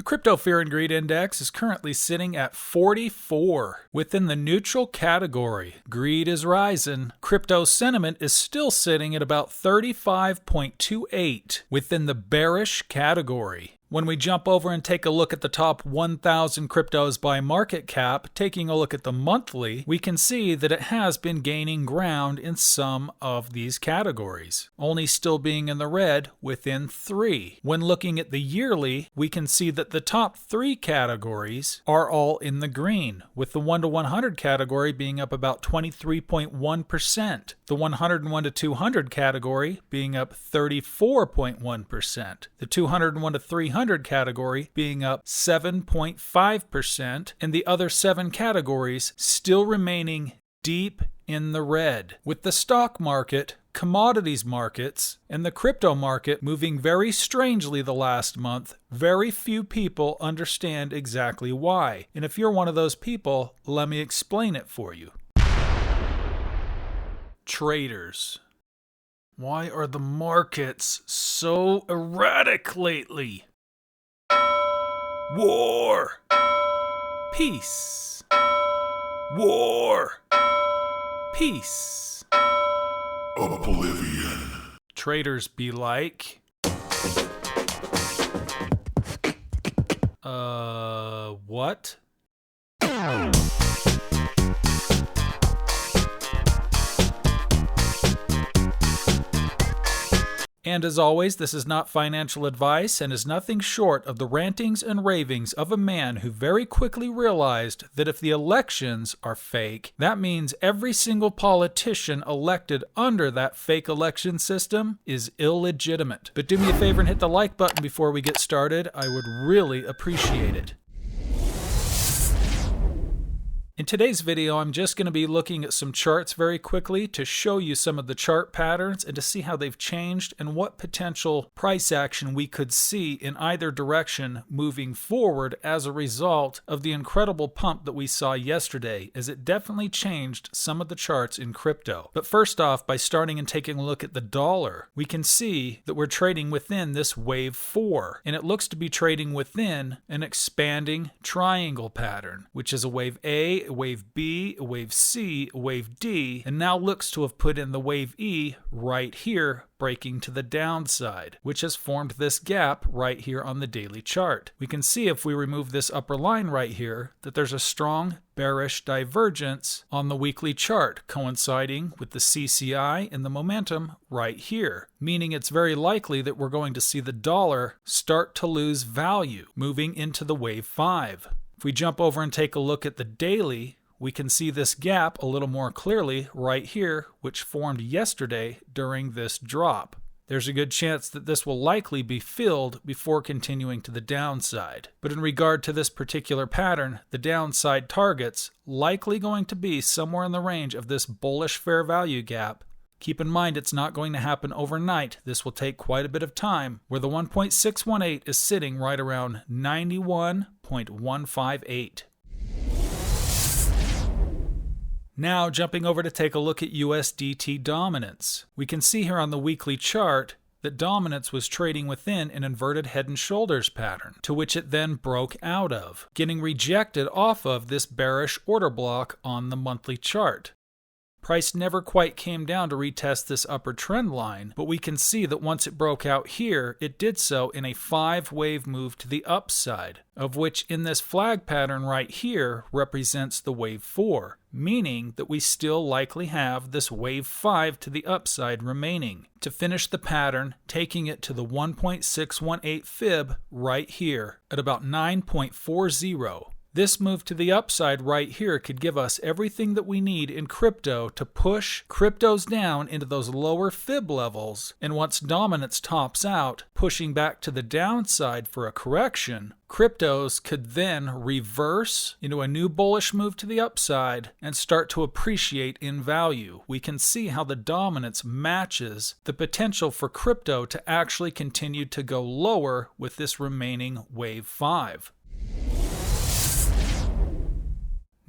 The Crypto Fear and Greed Index is currently sitting at 44. Within the neutral category, greed is rising. Crypto sentiment is still sitting at about 35.28 within the bearish category. When we jump over and take a look at the top 1,000 cryptos by market cap, taking a look at the monthly, we can see that it has been gaining ground in some of these categories, only still being in the red within 3. When looking at the yearly, we can see that the top 3 categories are all in the green, with the 1 to 100 category being up about 23.1%, the 101 to 200 category being up 34.1%, the 201 to 300 category being up 7.5%, and the other 7 categories still remaining deep in the red. With the stock market, commodities markets, and the crypto market moving very strangely the last month, very few people understand exactly why. And if you're one of those people, let me explain it for you. Traders. Why are the markets so erratic lately? War. Peace. War. Peace. Oblivion. Traders be like, what? And as always, this is not financial advice and is nothing short of the rantings and ravings of a man who very quickly realized that if the elections are fake, that means every single politician elected under that fake election system is illegitimate. But do me a favor and hit the like button before we get started. I would really appreciate it. In today's video, I'm just going to be looking at some charts very quickly to show you some of the chart patterns and to see how they've changed and what potential price action we could see in either direction moving forward as a result of the incredible pump that we saw yesterday, as it definitely changed some of the charts in crypto. But first off, by starting and taking a look at the dollar, we can see that we're trading within this wave 4, and it looks to be trading within an expanding triangle pattern, which is a wave A, a wave B, a wave C, a wave D, and now looks to have put in the wave E right here, breaking to the downside, which has formed this gap right here on the daily chart. We can see if we remove this upper line right here that there's a strong bearish divergence on the weekly chart coinciding with the CCI and the momentum right here, meaning it's very likely that we're going to see the dollar start to lose value moving into the wave 5. If we jump over and take a look at the daily, we can see this gap a little more clearly right here, which formed yesterday during this drop. There's a good chance that this will likely be filled before continuing to the downside. But in regard to this particular pattern, the downside target's likely going to be somewhere in the range of this bullish fair value gap. Keep in mind, it's not going to happen overnight. This will take quite a bit of time, where the 1.618 is sitting right around 91.158. Now, jumping over to take a look at USDT dominance. We can see here on the weekly chart that dominance was trading within an inverted head and shoulders pattern, to which it then broke out of, getting rejected off of this bearish order block on the monthly chart. Price never quite came down to retest this upper trend line, but we can see that once it broke out here, it did so in a 5-wave move to the upside, of which in this flag pattern right here represents the wave 4, meaning that we still likely have this wave 5 to the upside remaining, to finish the pattern taking it to the 1.618 fib right here at about 9.40. This move to the upside right here could give us everything that we need in crypto to push cryptos down into those lower fib levels, and once dominance tops out, pushing back to the downside for a correction, cryptos could then reverse into a new bullish move to the upside and start to appreciate in value. We can see how the dominance matches the potential for crypto to actually continue to go lower with this remaining wave 5.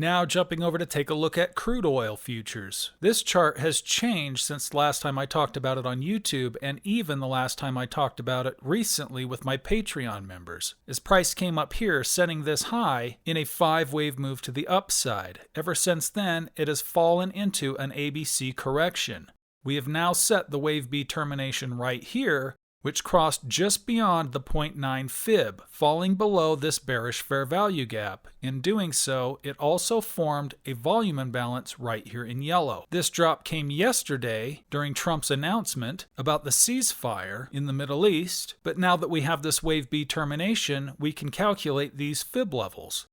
Now jumping over to take a look at crude oil futures. This chart has changed since the last time I talked about it on YouTube, and even the last time I talked about it recently with my Patreon members. As price came up here, setting this high in a 5-wave move to the upside. Ever since then, it has fallen into an ABC correction. We have now set the wave B termination right here, which crossed just beyond the 0.9 fib, falling below this bearish fair value gap. In doing so, it also formed a volume imbalance right here in yellow. This drop came yesterday during Trump's announcement about the ceasefire in the Middle East, but now that we have this wave B termination, we can calculate these fib levels.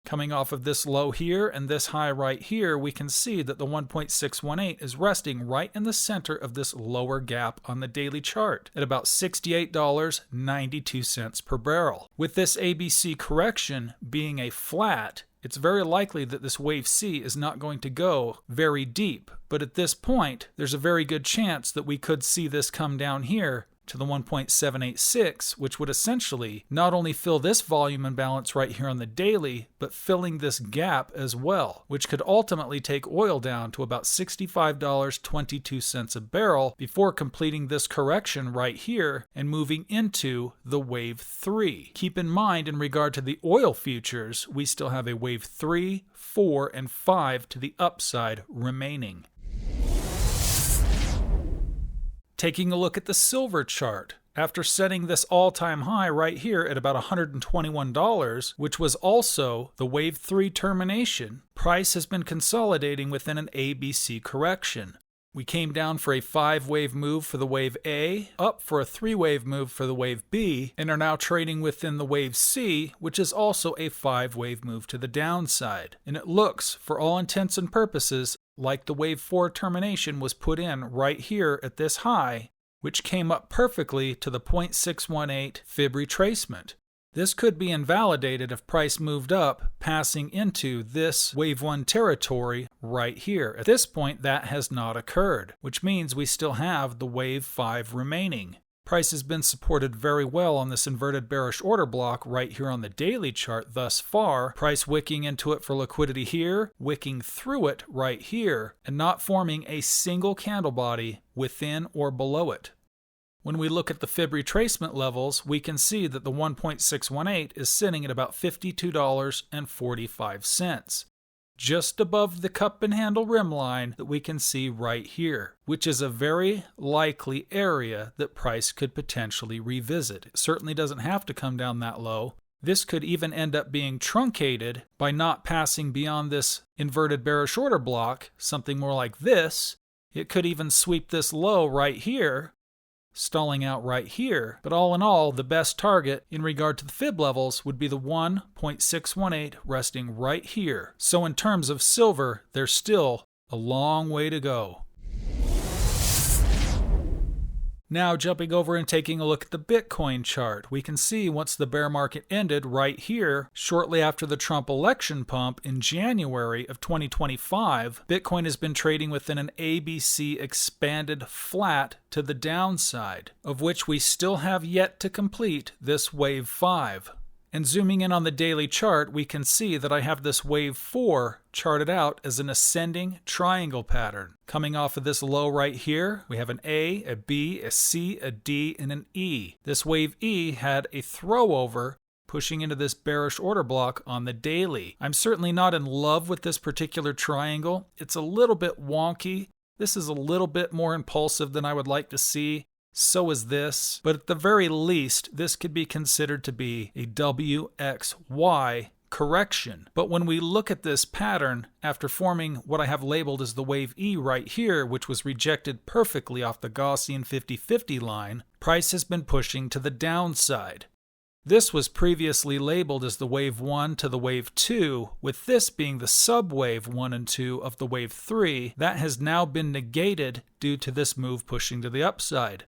Coming off of this low here and this high right here, we can see that the 1.618 is resting right in the center of this lower gap on the daily chart at about $68.92 per barrel. With this ABC correction being a flat, it's very likely that this wave C is not going to go very deep, but at this point, there's a very good chance that we could see this come down here to the 1.786, which would essentially not only fill this volume imbalance right here on the daily, but filling this gap as well, which could ultimately take oil down to about $65.22 a barrel before completing this correction right here and moving into the wave 3. Keep in mind, in regard to the oil futures, we still have a wave 3, 4, and 5 to the upside remaining. Taking a look at the silver chart, after setting this all-time high right here at about $121, which was also the wave 3 termination, price has been consolidating within an ABC correction. We came down for a 5-wave move for the wave A, up for a 3-wave move for the wave B, and are now trading within the wave C, which is also a 5-wave move to the downside. And it looks, for all intents and purposes, like the wave 4 termination was put in right here at this high, which came up perfectly to the 0.618 fib retracement. This could be invalidated if price moved up, passing into this wave 1 territory right here. At this point, that has not occurred, which means we still have the wave 5 remaining. Price has been supported very well on this inverted bearish order block right here on the daily chart thus far. Price wicking into it for liquidity here, wicking through it right here, and not forming a single candle body within or below it. When we look at the fib retracement levels, we can see that the 1.618 is sitting at about $52.45. Just above the cup and handle rim line that we can see right here, which is a very likely area that price could potentially revisit. It certainly doesn't have to come down that low. This could even end up being truncated by not passing beyond this inverted bearish order block, something more like this. It could even sweep this low right here, stalling out right here. But all in all, the best target in regard to the fib levels would be the 1.618 resting right here. So in terms of silver, there's still a long way to go. Now jumping over and taking a look at the Bitcoin chart, we can see once the bear market ended right here, shortly after the Trump election pump in January of 2025, Bitcoin has been trading within an ABC expanded flat to the downside, of which we still have yet to complete this wave 5. And zooming in on the daily chart, we can see that I have this wave 4 charted out as an ascending triangle pattern. Coming off of this low right here, we have an A, a B, a C, a D, and an E. This wave E had a throwover pushing into this bearish order block on the daily. I'm certainly not in love with this particular triangle. It's a little bit wonky. This is a little bit more impulsive than I would like to see. So is this, but at the very least, this could be considered to be a WXY correction. But when we look at this pattern, after forming what I have labeled as the wave E right here, which was rejected perfectly off the Gaussian 50-50 line, price has been pushing to the downside. This was previously labeled as the wave 1 to the wave 2, with this being the subwave 1 and 2 of the wave 3. That has now been negated due to this move pushing to the upside,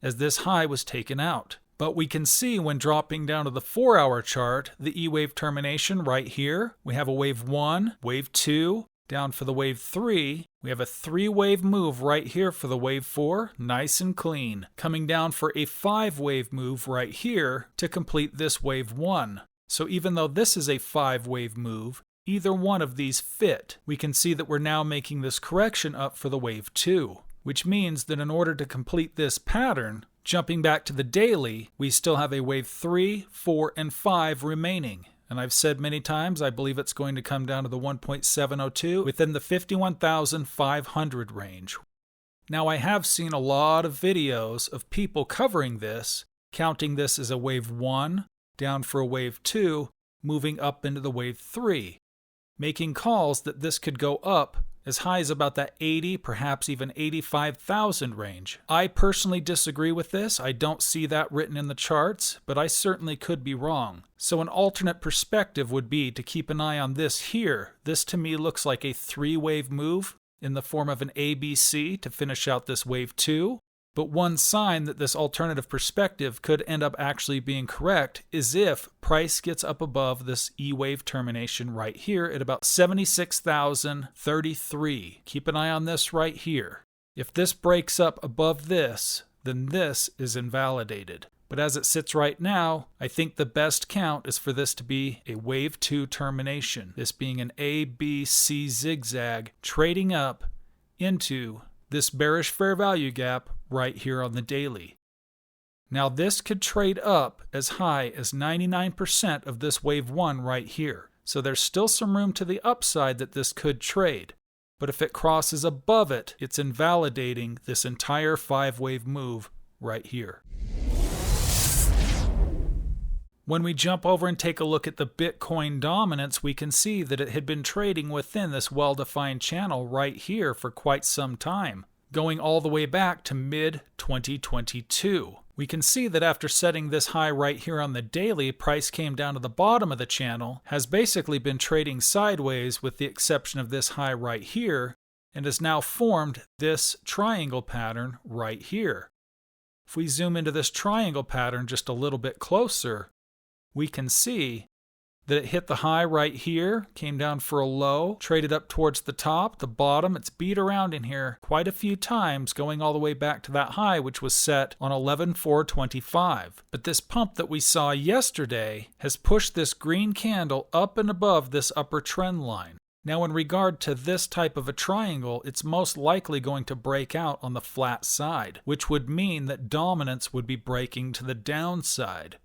as this high was taken out. But we can see when dropping down to the 4-hour chart, the E-wave termination right here. We have a wave 1, wave 2, down for the wave 3. We have a 3-wave move right here for the wave 4, nice and clean. Coming down for a 5-wave move right here to complete this wave 1. So even though this is a 5-wave move, Either one of these fit. We can see that we're now making this correction up for the wave 2, which means that in order to complete this pattern, jumping back to the daily, we still have a wave 3, 4, and 5 remaining. And I've said many times, I believe it's going to come down to the 1.702 within the 51,500 range. Now, I have seen a lot of videos of people covering this, counting this as a wave 1, down for a wave 2, moving up into the wave 3, making calls that this could go up as high as about that 80, perhaps even 85,000 range. I personally disagree with this. I don't see that written in the charts, but I certainly could be wrong. So an alternate perspective would be to keep an eye on this here. This to me looks like a 3-wave move in the form of an ABC to finish out this wave 2. But one sign that this alternative perspective could end up actually being correct is if price gets up above this E-wave termination right here at about 76,033. Keep an eye on this right here. If this breaks up above this, then this is invalidated. But as it sits right now, I think the best count is for this to be a wave 2 termination. This being an ABC zigzag trading up into this bearish fair value gap right here on the daily. Now this could trade up as high as 99% of this wave 1 right here. So there's still some room to the upside that this could trade. But if it crosses above it, it's invalidating this entire 5-wave move right here. When we jump over and take a look at the Bitcoin dominance, we can see that it had been trading within this well-defined channel right here for quite some time, going all the way back to mid-2022. We can see that after setting this high right here on the daily, price came down to the bottom of the channel, has basically been trading sideways with the exception of this high right here, and has now formed this triangle pattern right here. If we zoom into this triangle pattern just a little bit closer, we can see that it hit the high right here, came down for a low, traded up towards the top, the bottom. It's beat around in here quite a few times, going all the way back to that high, which was set on 11/4/25. But this pump that we saw yesterday has pushed this green candle up and above this upper trend line. Now, in regard to this type of a triangle, it's most likely going to break out on the flat side, which would mean that dominance would be breaking to the downside.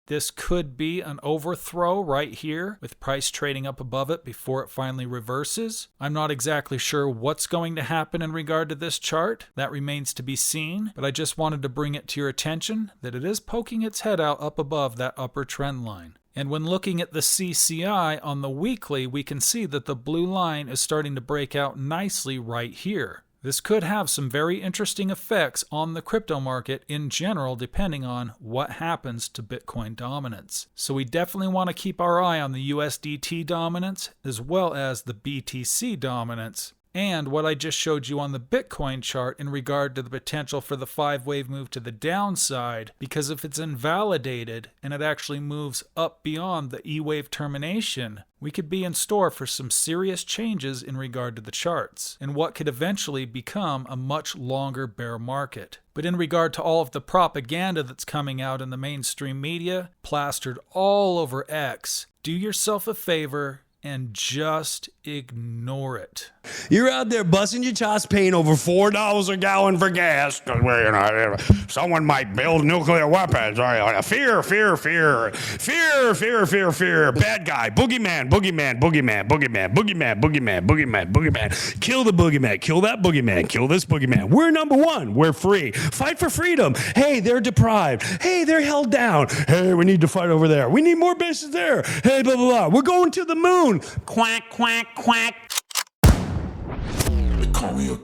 This could be an overthrow right here with price trading up above it before it finally reverses. I'm not exactly sure what's going to happen in regard to this chart. That remains to be seen, but I just wanted to bring it to your attention that it is poking its head out up above that upper trend line. And when looking at the CCI on the weekly, we can see that the blue line is starting to break out nicely right here. This could have some very interesting effects on the crypto market in general, depending on what happens to Bitcoin dominance. So we definitely want to keep our eye on the USDT dominance as well as the BTC dominance, and what I just showed you on the Bitcoin chart in regard to the potential for the 5-wave move to the downside, because if it's invalidated and it actually moves up beyond the E-wave termination, we could be in store for some serious changes in regard to the charts, and what could eventually become a much longer bear market. But in regard to all of the propaganda that's coming out in the mainstream media, plastered all over X, do yourself a favor and just ignore it. You're out there busting your chops paying over $4 a gallon for gas because someone might build nuclear weapons. Fear. Bad guy. Boogeyman. Kill the boogeyman. Kill that boogeyman. Kill this boogeyman. We're number one. We're free. Fight for freedom. Hey, they're deprived. Hey, they're held down. Hey, we need to fight over there. We need more bases there. Hey, blah, blah, blah. We're going to the moon. Quack, quack, quack. They call me a